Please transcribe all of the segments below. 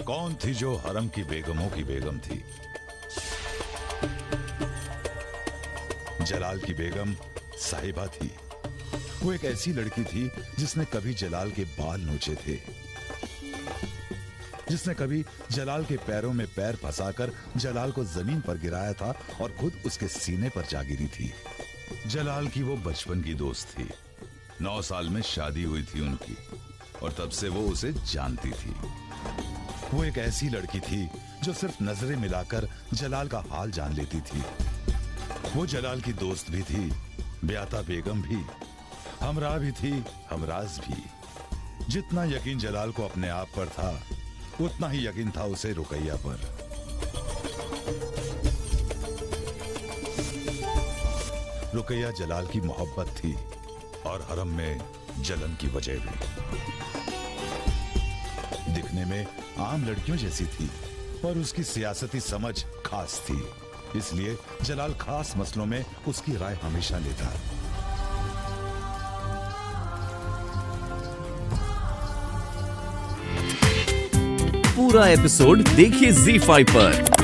कौन थी जो हरम की बेगमों की बेगम थी? जलाल की बेगम साहिबा थी। वो एक ऐसी लड़की थी जिसने कभी जलाल के बाल नोचे थे, जिसने कभी जलाल के पैरों में पैर फंसाकर जलाल को जमीन पर गिराया था और खुद उसके सीने पर जा गिरी थी। जलाल की वो बचपन की दोस्त थी। 9 साल में शादी हुई थी उनकी और तब से वो उसे जानती थी। वो एक ऐसी लड़की थी जो सिर्फ नजरें मिलाकर जलाल का हाल जान लेती थी। वो जलाल की दोस्त भी थी, ब्याता बेगम भी, हमरा भी थी, हमराज भी। जितना यकीन जलाल को अपने आप पर था, उतना ही यकीन था उसे रुकैया पर। रुकैया जलाल की मोहब्बत थी और हरम में जलन की वजह भी। दिखने में आम लड़कियों जैसी थी, पर उसकी सियासती समझ खास थी। इसलिए जलाल खास मसलों में उसकी राय हमेशा लेता। पूरा एपिसोड देखिए ZEE5 पर।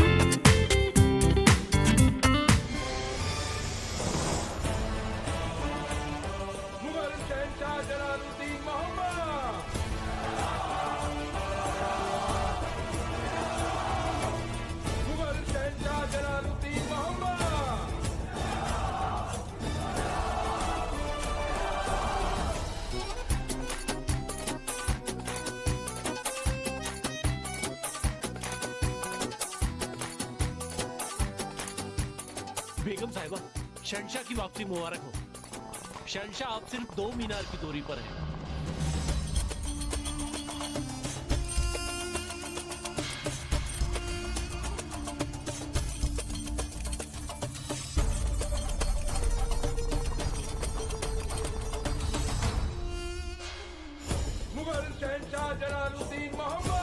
बेगम साहिबा, शहंशाह की वापसी मुबारक हो। शहंशाह अब सिर्फ 2 मीनार की दूरी पर है। मुगल शहंशाह जलालुद्दीन मोहम्मद।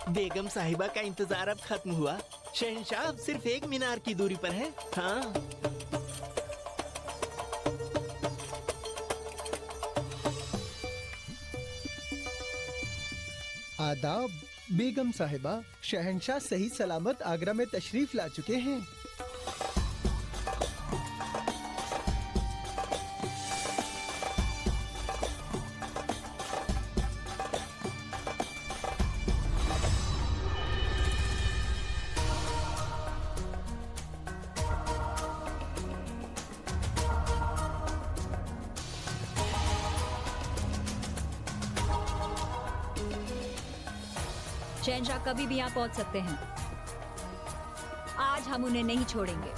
बेगम साहिबा का इंतजार अब खत्म हुआ। शहंशाह अब सिर्फ 1 मीनार की दूरी पर है। हाँ, आदाब बेगम साहिबा, शहंशाह सही सलामत आगरा में तशरीफ ला चुके हैं। शहंशाह कभी भी यहाँ पहुँच सकते हैं। आज हम उन्हें नहीं छोड़ेंगे।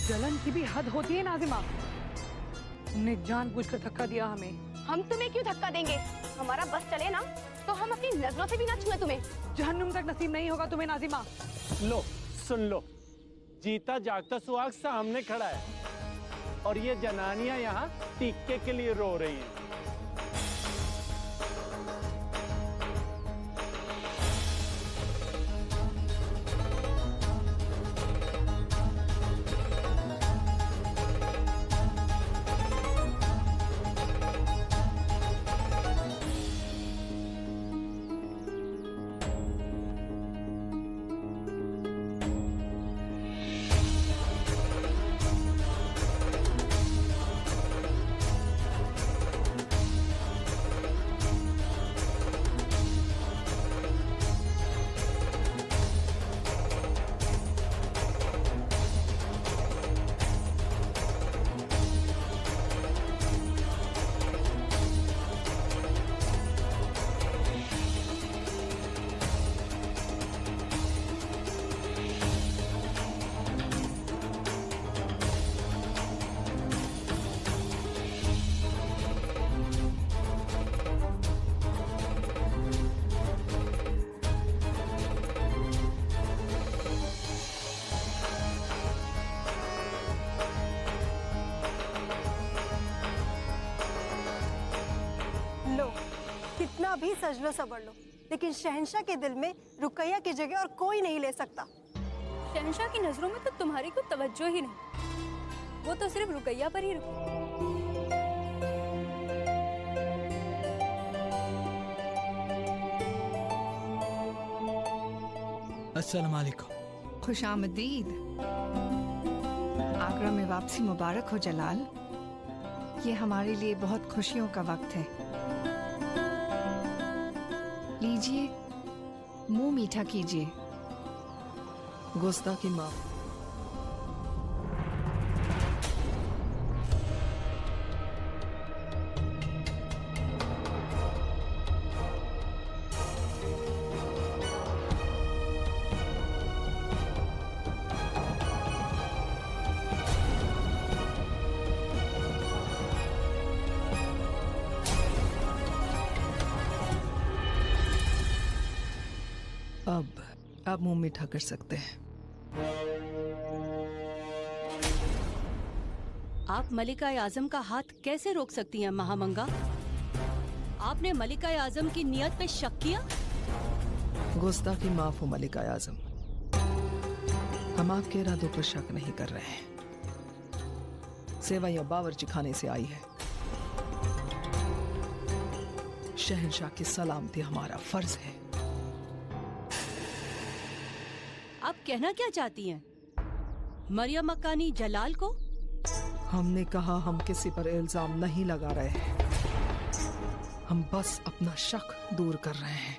जलन की भी हद होती है नाजिमा। तुमने जानबूझकर धक्का दिया हमें। हम तुम्हें क्यों धक्का देंगे? हमारा बस चले ना तो हम अपनी नजरों से भी ना छुए तुम्हें। जहन्नुम तक नसीब नहीं होगा तुम्हें नाजिमा। लो, सुन लो, जीता जागता सुहाग सामने खड़ा है और ये जनानियां यहाँ टीके के लिए रो रही हैं। अभी सज लो सबर लो, लेकिन शहंशाह के दिल में रुकैया की जगह और कोई नहीं ले सकता। शहंशाह की नजरों में तो तुम्हारी कोई तवज्जो ही नहीं, वो तो सिर्फ रुकैया पर ही रुकी। अस्सलाम वालेकुम। खुशामदीद। आगरा में वापसी मुबारक हो जलाल। ये हमारे लिए बहुत खुशियों का वक्त है। लीजिए, मुंह मीठा कीजिए। गुस्ताखी माफ। अब मुंह मीठा कर सकते हैं। आप मलिका आजम का हाथ कैसे रोक सकती हैं महामंगा? आपने मलिका आजम की नियत पे शक किया? गुस्ताखी माफ हो मलिका आजम, हम आपके इरादों पर शक नहीं कर रहे हैं। सेवई और बावर्ची खाने से आई है। शहंशाह की सलामती हमारा फर्ज है। आप कहना क्या चाहती हैं? मरियम मक्कानी जलाल को? हमने कहा हम किसी पर इल्जाम नहीं लगा रहे हैं, हम बस अपना शक दूर कर रहे हैं।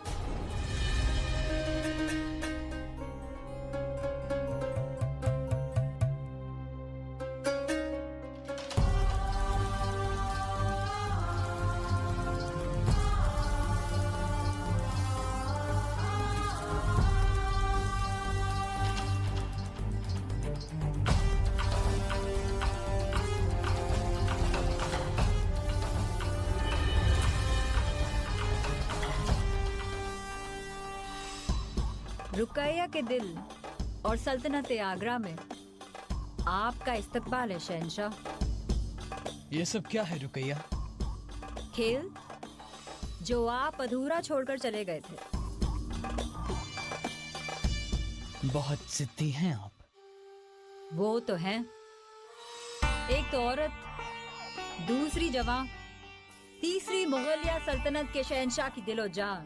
रुकैया के दिल और सल्तनत आगरा में आपका इस्तकबाल है शहंशाह। ये सब क्या है रुकैया? खेल जो आप अधूरा छोड़कर चले गए थे। बहुत जिद्दी हैं आप। वो तो हैं। एक तो औरत, दूसरी जवां, तीसरी मुगलिया सल्तनत के शहंशाह की दिलो जान।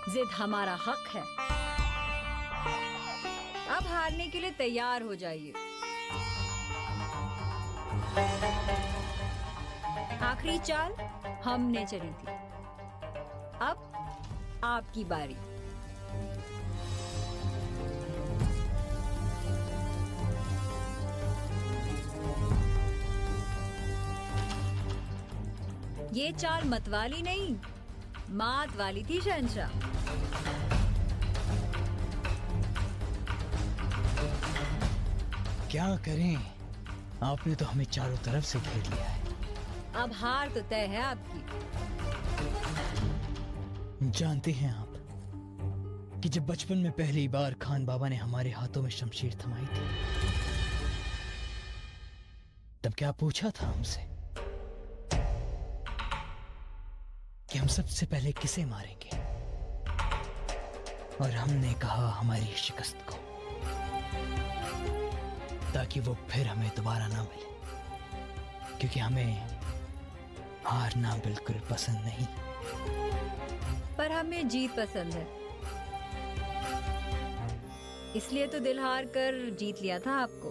जिद हमारा हक है। अब हारने के लिए तैयार हो जाइए। आखिरी चाल हमने चली थी, अब आपकी बारी। ये चाल मतवाली नहीं, मात वाली थी शहंशाह। क्या करें, आपने तो हमें चारों तरफ से घेर लिया है। अब हार तो तय है आपकी। जानते हैं आप कि जब बचपन में पहली बार खान बाबा ने हमारे हाथों में शमशीर थमाई थी, तब क्या पूछा था हमसे कि हम सबसे पहले किसे मारेंगे? और हमने कहा हमारी शिकस्त को, ताकि वो फिर हमें दोबारा ना मिले, क्योंकि हमें हारना बिल्कुल पसंद नहीं। पर हमें जीत पसंद है, इसलिए तो दिल हार कर जीत लिया था आपको।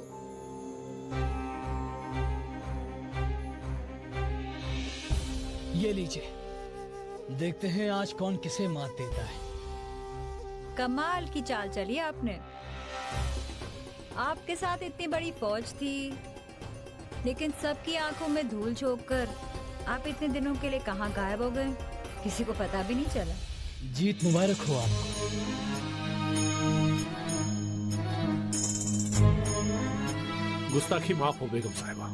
ये लीजिए, देखते हैं आज कौन किसे मात देता है। कमाल की चाल चली आपने। आपके साथ इतनी बड़ी फौज थी, लेकिन सबकी आंखों में धूल झोंककर आप इतने दिनों के लिए कहां गायब हो गए, किसी को पता भी नहीं चला। जीत मुबारक हो आपको। गुस्ताखी माफ हो बेगम साहिबा।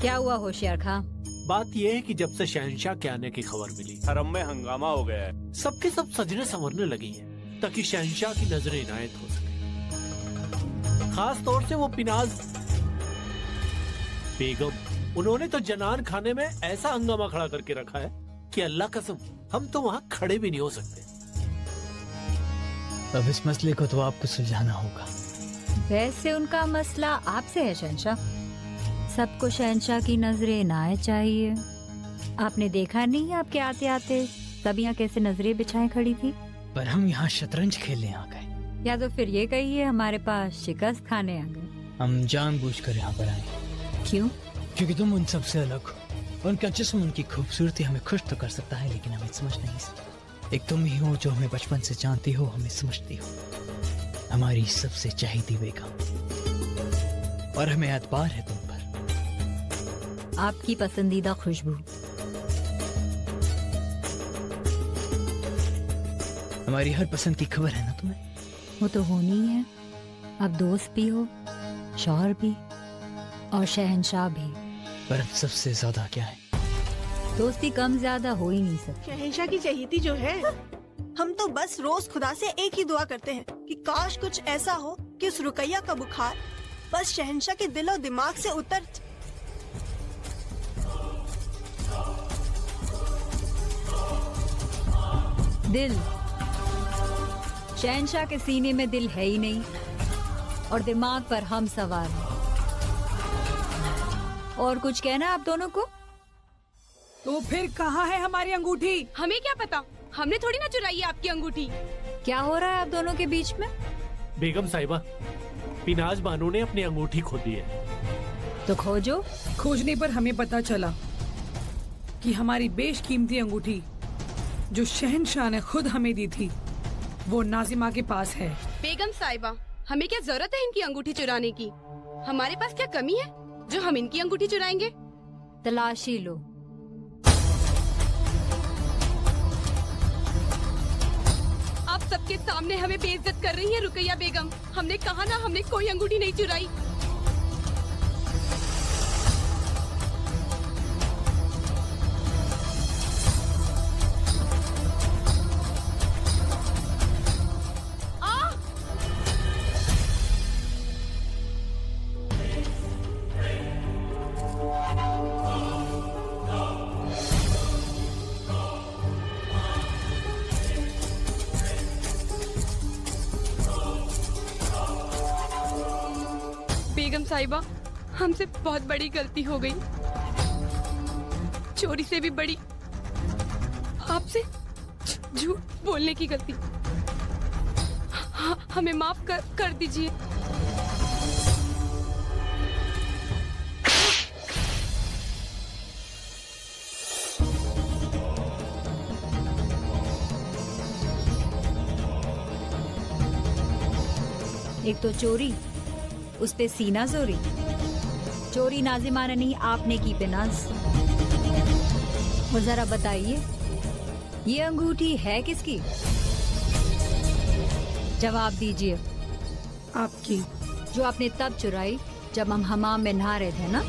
क्या हुआ होशियार खां? बात यह है कि जब से शहंशाह के आने की खबर मिली, हरम में हंगामा हो गया है। सबके सब सजने संवरने लगी हैं, ताकि शहंशाह की नजरें इनायत हो सके। खास तौर से वो पिनाज बेगम, उन्होंने तो जनान खाने में ऐसा हंगामा खड़ा करके रखा है कि अल्लाह कसम हम तो वहाँ खड़े भी नहीं हो सकते। अब इस मसले को तो आपको सुलझाना होगा। वैसे उनका मसला आपसे है शहंशाह। सबको शहंशाह की नजरें इनायत चाहिए। आपने देखा नहीं आपके आते आते सब यहाँ कैसे नजरें बिछाए खड़ी थी। पर हम यहाँ शतरंज खेलने आ गए, या तो फिर ये कहिए हमारे पास शिकस्त खाने आ गए। हम जानबूझकर यहाँ पर आए। क्यों? क्योंकि तुम उन सबसे अलग हो। उनका जिस्म, उनकी खूबसूरती हमें खुश तो कर सकता है, लेकिन हमें समझ नहीं सकता। एक तुम ही हो जो हमें बचपन से जानती हो, हमें समझती हो, हमारी सबसे चहेती बेगम, और हमें एतबार है तुम पर। आपकी पसंदीदा खुशबू। हमारी हर पसंद की खबर है ना तुम्हें? वो तो होनी है। अब दोस्त भी हो, शौहर भी, और शहंशाह भी। पर अब सबसे ज्यादा क्या है? दोस्ती कम ज्यादा हो ही नहीं सकती। शहंशाह की चहेती जो है, हम तो बस रोज खुदा से एक ही दुआ करते हैं कि काश कुछ ऐसा हो कि उस रुकैया का बुखार बस शहंशाह के दिल और दिमाग से उतर। दिल, शहंशाह के सीने में दिल है ही नहीं, और दिमाग पर हम सवार हैं। और कुछ कहना आप दोनों को? तो फिर कहाँ है हमारी अंगूठी? हमें क्या पता, हमने थोड़ी ना चुराई है आपकी अंगूठी। क्या हो रहा है आप दोनों के बीच में? बेगम साहिबा, पिनाज बानो ने अपनी अंगूठी खो दी है। तो खोजो। खोजने पर हमें पता चला कि हमारी बेशकीमती अंगूठी जो शहंशाह ने खुद हमें दी थी, वो नाजिमा के पास है। बेगम साहिबा, हमें क्या जरूरत है इनकी अंगूठी चुराने की? हमारे पास क्या कमी है जो हम इनकी अंगूठी चुराएंगे? तलाशी लो। आप सबके सामने हमें बेइज्जत कर रही हैं रुकैया बेगम। हमने कहा ना, हमने कोई अंगूठी नहीं चुराई। बेगम साहिबा, हमसे बहुत बड़ी गलती हो गई। चोरी से भी बड़ी आपसे झूठ बोलने की गलती। हमें माफ कर दीजिए। एक तो चोरी, उस पे सीना जोरी। चोरी नाजिमा ने नहीं, आपने की पिनाज। और जरा बताइए, ये अंगूठी है किसकी? जवाब दीजिए। आपकी। जो आपने तब चुराई जब हम हमाम में नहा रहे थे ना?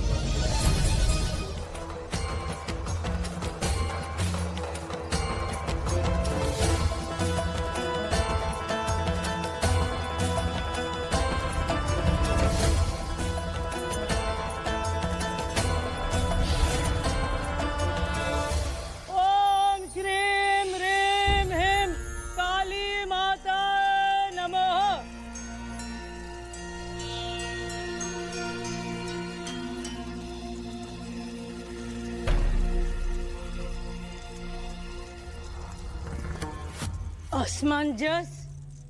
असमंजस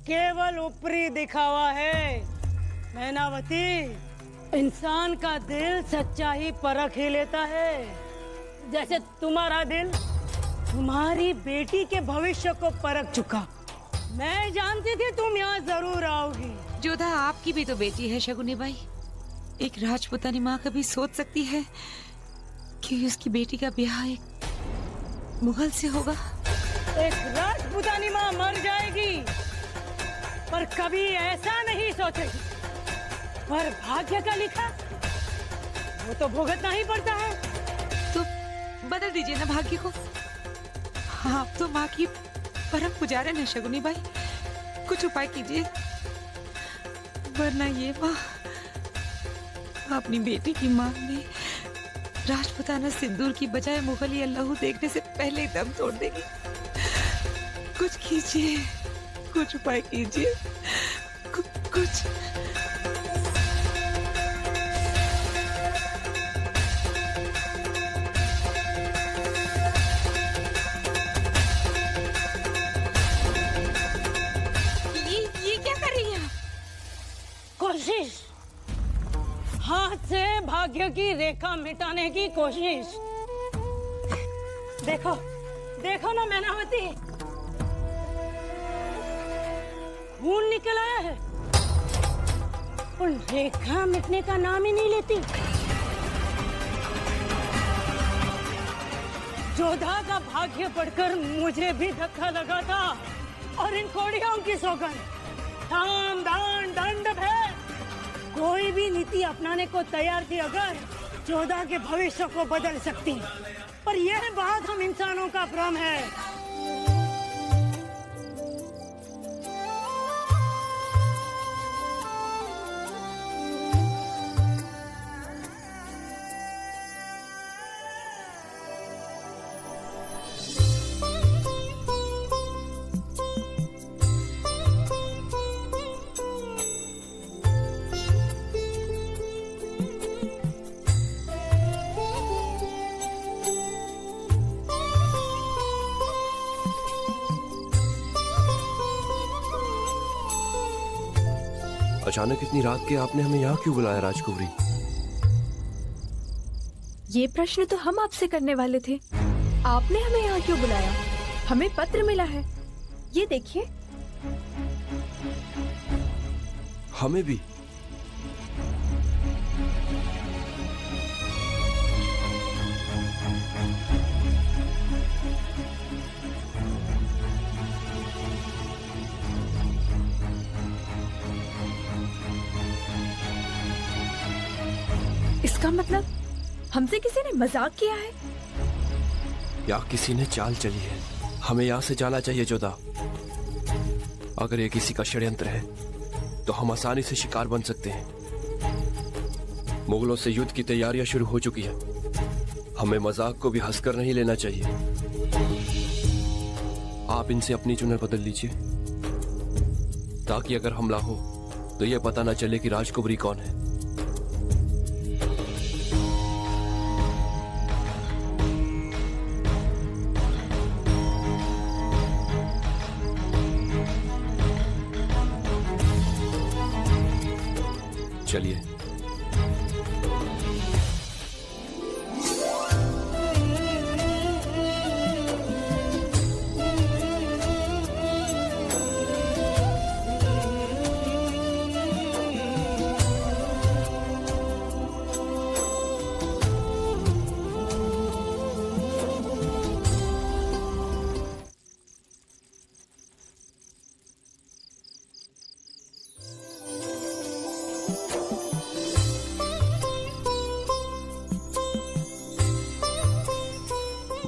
केवल ऊपरी दिखावा है मैनावती। इंसान का दिल सच्चाई परख ही लेता है। जैसे तुम्हारा दिल तुम्हारी बेटी के भविष्य को परख चुका। मैं जानती थी तुम यहाँ जरूर आओगी। जोधा, आपकी भी तो बेटी है शगुनी बाई। एक राजपुतानी माँ कभी सोच सकती है कि उसकी बेटी का ब्याह एक मुगल से होगा? एक राजपुतानी माँ मर जाएगी, पर कभी ऐसा नहीं सोचेगी। पर भाग्य का लिखा, वो तो भुगतना ही पड़ता है। तो बदल दीजिए ना भाग्य को। आप तो माँ की परम पुजारन है शगुनी बाई, कुछ उपाय कीजिए, वरना ये माँ अपनी बेटी की मांग में राजपुताना सिंदूर की बजाय मुगलिया लहू देखने से पहले ही दम तोड़ देगी। कुछ कीजिए, कुछ उपाय कीजिए, कुछ। ये क्या कर रही हैं? कोशिश, हाथ से भाग्य की रेखा मिटाने की कोशिश। देखो देखो ना मैनावती, खून निकल आया है और रेखा मिटने का नाम ही नहीं लेती। जोधा का भाग्य पढ़कर मुझे भी धक्का लगा था और इन कोड़ियों की सौगंध, साम दान दंड भेद, कोई भी नीति अपनाने को तैयार थी अगर जोधा के भविष्य को बदल सकती, पर यह बात हम इंसानों का भ्रम है। अचानक इतनी रात के आपने हमें यहाँ क्यों बुलाया राजकुमारी? ये प्रश्न तो हम आपसे करने वाले थे। आपने हमें यहाँ क्यों बुलाया? हमें पत्र मिला है, ये देखिए। हमें भी? इसका मतलब हमसे किसी ने मजाक किया है या किसी ने चाल चली है। हमें यहाँ से जाना चाहिए जोधा। अगर ये किसी का षड्यंत्र है तो हम आसानी से शिकार बन सकते हैं। मुगलों से युद्ध की तैयारियां शुरू हो चुकी है। हमें मजाक को भी हंसकर नहीं लेना चाहिए। आप इनसे अपनी चुनर बदल लीजिए ताकि अगर हमला हो तो यह पता ना चले कि राजकुमारी कौन है। चलिए।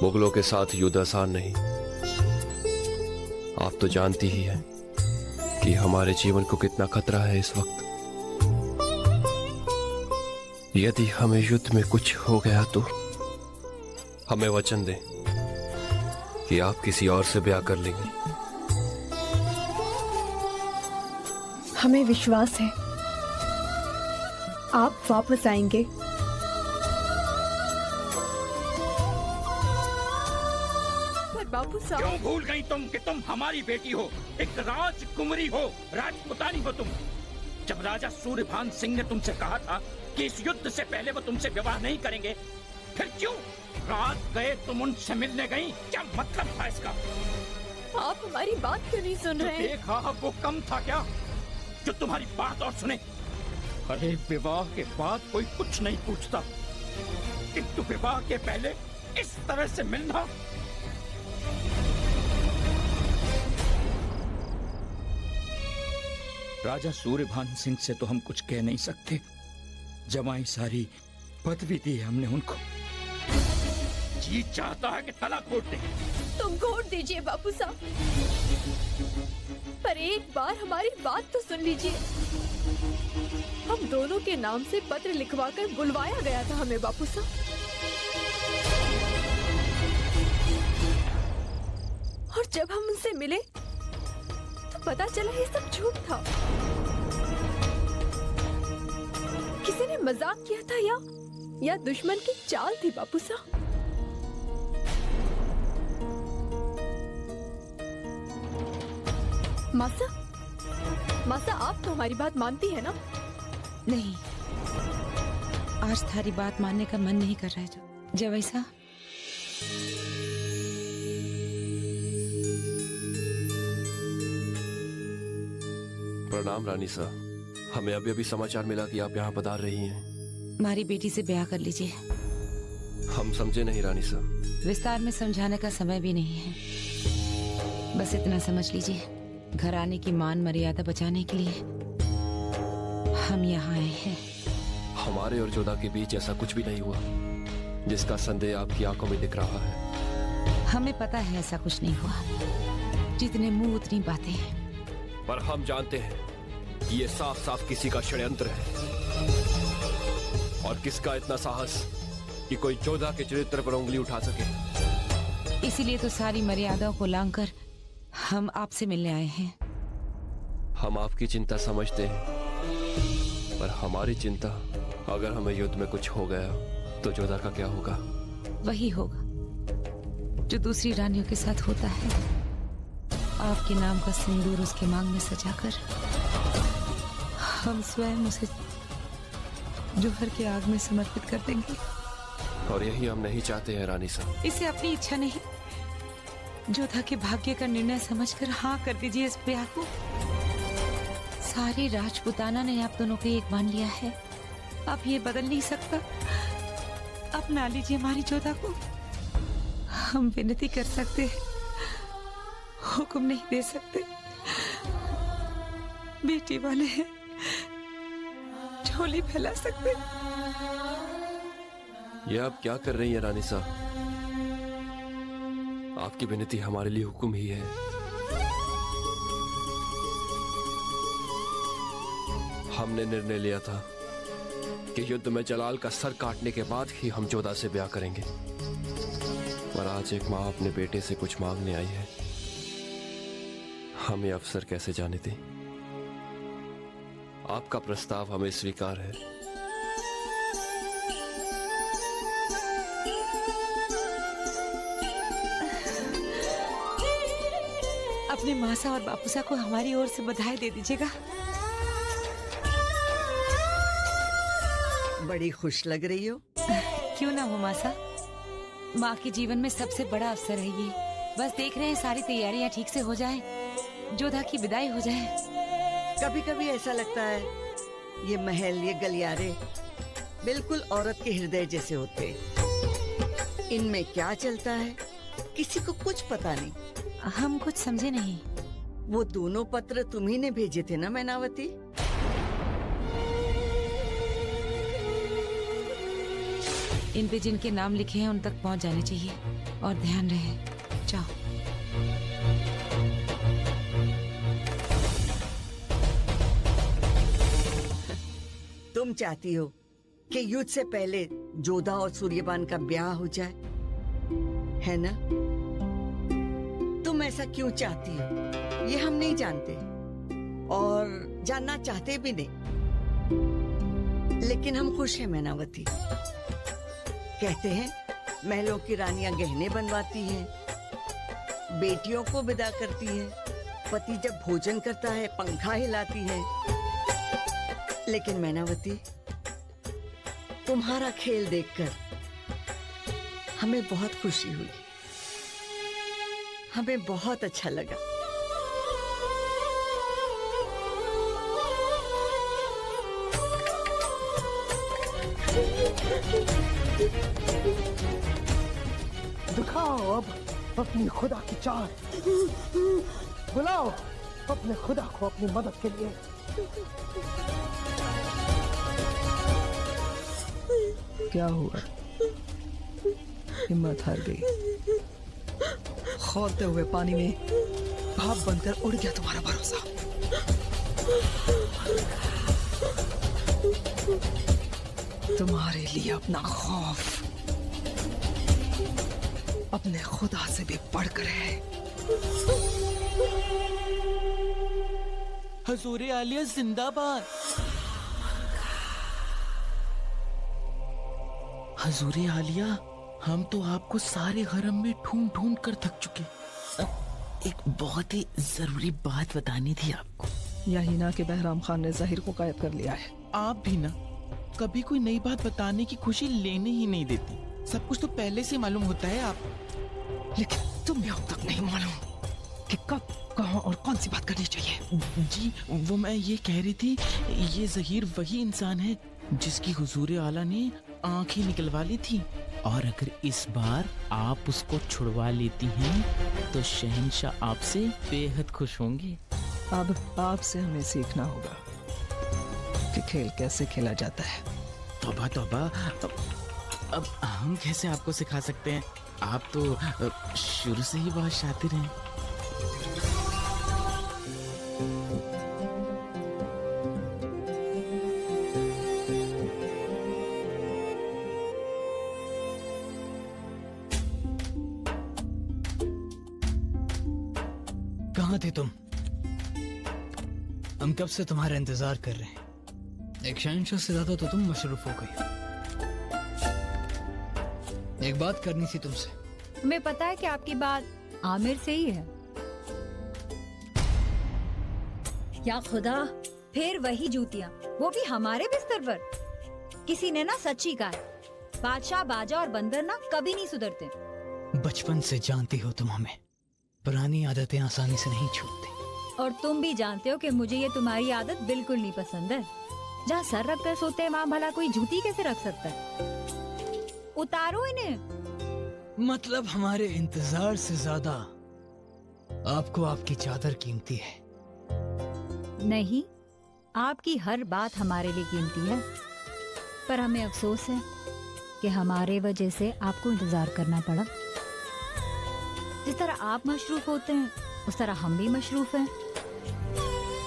मुगलों के साथ युद्ध आसान नहीं। आप तो जानती ही हैं कि हमारे जीवन को कितना खतरा है इस वक्त। यदि हमें युद्ध में कुछ हो गया तो हमें वचन दें कि आप किसी और से ब्याह कर लेंगी। हमें विश्वास है आप वापस आएंगे। क्यों भूल गई तुम कि तुम हमारी बेटी हो, एक राजकुमारी हो, राजपुतानी हो तुम। जब राजा सूर्यभान सिंह ने तुमसे कहा था कि इस युद्ध से पहले वो तुमसे विवाह नहीं करेंगे, फिर क्यों रात गए तुम उनसे मिलने गई? क्या मतलब था इसका? आप हमारी बात क्यों नहीं सुन रहे हैं? देखा वो कम था क्या जो तुम्हारी बात और सुने? अरे विवाह के बाद कोई कुछ नहीं पूछता, किंतु विवाह के पहले इस तरह से मिलना। राजा सूर्यभान सिंह से तो हम कुछ कह नहीं सकते। जमाई सारी पदवी दी है हमने उनको। जी चाहता है कि तलाक घोट दे। तुम घोट दीजिए बापू साहब, पर एक बार हमारी बात तो सुन लीजिए। हम दोनों के नाम से पत्र लिखवाकर बुलवाया गया था हमें बापू साहब। जब हम उनसे मिले तो पता चला ये सब झूठ था। किसी ने मजाक किया था या दुश्मन की चाल थी बापूसा। मासा आप तो हमारी बात मानती है ना? नहीं, आज थारी बात मानने का मन नहीं कर रहा है। जब ऐसा प्रणाम रानी साहब, हमें अभी अभी समाचार मिला कि आप यहाँ पधार रही हैं। हमारी बेटी से ब्याह कर लीजिए। हम समझे नहीं रानी साहब। विस्तार में समझाने का समय भी नहीं है, बस इतना समझ लीजिए, घराने की मान मर्यादा बचाने के लिए हम यहाँ आए हैं। हमारे और जोधा के बीच ऐसा कुछ भी नहीं हुआ जिसका संदेह आपकी आंखों में दिख रहा है। हमें पता है ऐसा कुछ नहीं हुआ, जितने मुंह उतनी बातें। पर हम जानते हैं कि ये साफ साफ किसी का षड्यंत्र है। और किसका इतना साहस कि कोई जोधा के चरित्र पर उंगली उठा सके। इसीलिए तो सारी मर्यादाओं को लांघकर हम आपसे मिलने आए हैं। हम आपकी चिंता समझते हैं, पर हमारी चिंता, अगर हमें युद्ध में कुछ हो गया तो जोधा का क्या होगा? वही होगा जो दूसरी रानियों के साथ होता है। आपके नाम का सिंदूर उसके मांग में सजाकर हम स्वयं उसे जोहर के आग में समर्पित कर देंगे। और यही हम नहीं चाहते हैं रानी साहब। इसे अपनी इच्छा नहीं, जोधा के भाग्य का निर्णय समझकर हाँ कर दीजिए इस ब्याह को। सारी राजपुताना ने आप दोनों को एक मान लिया है, अब ये बदल नहीं सकता। अपना लीजिए हमारी जोधा को। हम विनती कर सकते हैं, हुक्म नहीं दे सकते। बेटी वाले हैं, झोली फैला सकते। ये आप क्या कर रही हैं रानी साहब? आपकी विनती हमारे लिए हुक्म ही है। हमने निर्णय लिया था कि युद्ध में जलाल का सर काटने के बाद ही हम जोधा से ब्याह करेंगे, पर आज एक माँ अपने बेटे से कुछ मांगने आई है। हमें अवसर कैसे जाने दें? आपका प्रस्ताव हमें स्वीकार है। अपने मासा और बापूसा को हमारी ओर से बधाई दे दीजिएगा। बड़ी खुश लग रही हो। क्यों ना हो मासा, माँ के जीवन में सबसे बड़ा अवसर है ये। बस देख रहे हैं सारी तैयारियां ठीक से हो जाए, जोधा की विदाई हो जाए। कभी कभी ऐसा लगता है ये महल, ये गलियारे बिल्कुल औरत के हृदय जैसे होते। इनमें क्या चलता है किसी को कुछ पता नहीं। हम कुछ समझे नहीं। वो दोनों पत्र तुम्ही ने भेजे थे ना मैनावती? इन पे जिनके नाम लिखे हैं उन तक पहुंच जाने चाहिए, और ध्यान रहे। जाओ। तुम चाहती हो कि युद्ध से पहले जोधा और सूर्यपान का ब्याह हो जाए, है ना? तुम ऐसा क्यों चाहती हो ये हम नहीं जानते और जानना चाहते भी नहीं, लेकिन हम खुश हैं मैनावती। कहते हैं महलों की रानियां गहने बनवाती हैं, बेटियों को विदा करती हैं, पति जब भोजन करता है पंखा हिलाती है। लेकिन मैनावती, तुम्हारा खेल देखकर हमें बहुत खुशी हुई, हमें बहुत अच्छा लगा। दिखाओ अब अपनी खुदा की चाल, बुलाओ अपने खुदा को अपनी मदद के लिए। क्या हुआ? हिम्मत हार गई? खौलते हुए पानी में भाप बनकर उड़ गया तुम्हारा भरोसा। तुम्हारे लिए अपना खौफ अपने खुदा से भी बढ़कर है। हजूरे आलिया जिंदाबाद। हजूरे आलिया, हम तो आपको सारे हरम में ढूंढ ढूंढ कर थक चुके। अब एक बहुत ही जरूरी बात बतानी थी आपको। यही ना कि बहराम खान ने जहीर को कैद कर लिया है। आप भी ना कभी कोई नई बात बताने की खुशी लेने ही नहीं देती। सब कुछ तो पहले से मालूम होता है आप। लेकिन तुम्हें अब तक नहीं मालूम कि कब, कहाँ और कौन सी बात करनी चाहिए। जी वो मैं ये कह रही थी, ये जहीर वही इंसान है जिसकी हुजूर आला ने आंखें निकलवा ली थी, और अगर इस बार आप उसको छुड़वा लेती हैं तो शहंशाह आपसे बेहद खुश होंगे। अब आपसे हमें सीखना होगा कि खेल कैसे खेला जाता है। तौबा तौबा, अब हम कैसे आपको सिखा सकते हैं? आप तो शुरू से ही बहुत शातिर हैं। कहाँ थे तुम? हम कब से तुम्हारा इंतजार कर रहे हैं। एक शहंशाह से ज्यादा तो तुम मशरूफ हो गई। एक बात करनी थी तुमसे। हमें पता है कि आपकी बात आमिर से ही है। या खुदा, फिर वही जूतियां, वो भी हमारे बिस्तर पर। किसी ने ना सच्ची कहा है, बादशाह, बाजा और बंदर ना कभी नहीं सुधरते। बचपन से जानती हो तुम हमें, पुरानी आदतें आसानी से नहीं छूटती। और तुम भी जानते हो कि मुझे ये तुम्हारी आदत बिल्कुल नहीं पसंद है। जहाँ सर रख कर सोते हैं वहाँ भला कोई जूती कैसे रख सकता है? उतारो इन्हें। मतलब हमारे इंतजार से ज्यादा आपको आपकी चादर कीमती है। नहीं, आपकी हर बात हमारे लिए कीमती है, पर हमें अफसोस है कि हमारे वजह से आपको इंतजार करना पड़ा। जिस तरह आप मशरूफ होते हैं उस तरह हम भी मशरूफ हैं।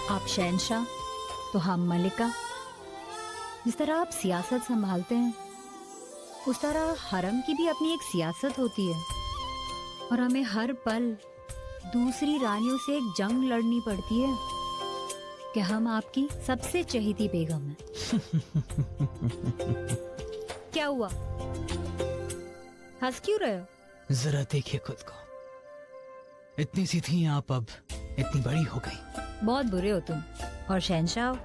आप शहंशाह तो हम मलिका। जिस तरह आप सियासत संभालते हैं उस तरह हरम की भी अपनी एक सियासत होती है, और हमें हर पल दूसरी रानियों से एक जंग लड़नी पड़ती है कि हम आपकी सबसे चहेती बेगम हैं। क्या हुआ, हंस क्यों रहे हो? जरा देखिए खुद को, इतनी सी थी आप, अब इतनी बड़ी हो गई। बहुत बुरे हो तुम, और शहंशाह हो,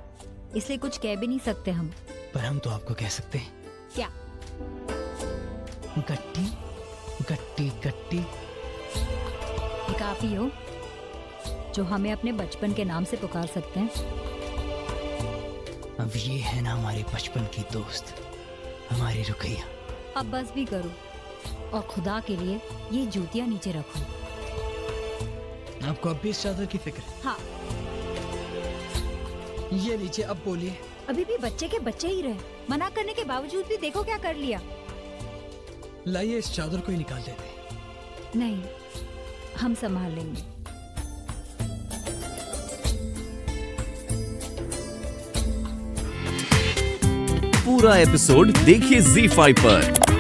इसलिए कुछ कह भी नहीं सकते हम। पर हम तो आपको कह सकते हैं। क्या? गट्टी गट्टी गट्टी। काफी हो जो हमें अपने बचपन के नाम से पुकार सकते हैं। अब ये है ना हमारे बचपन की दोस्त, हमारी रुकैया। अब बस भी करो, और खुदा के लिए ये जूतियां नीचे रखो। आपको अब भी इस चादर की फिक्र है? हाँ। ये नीचे, अब बोलिए। अभी भी बच्चे के बच्चे ही रहे, मना करने के बावजूद भी देखो क्या कर लिया। लाइए इस चादर को ही निकाल देते। नहीं, हम संभाल लेंगे। पूरा एपिसोड देखिए ZEE5 पर।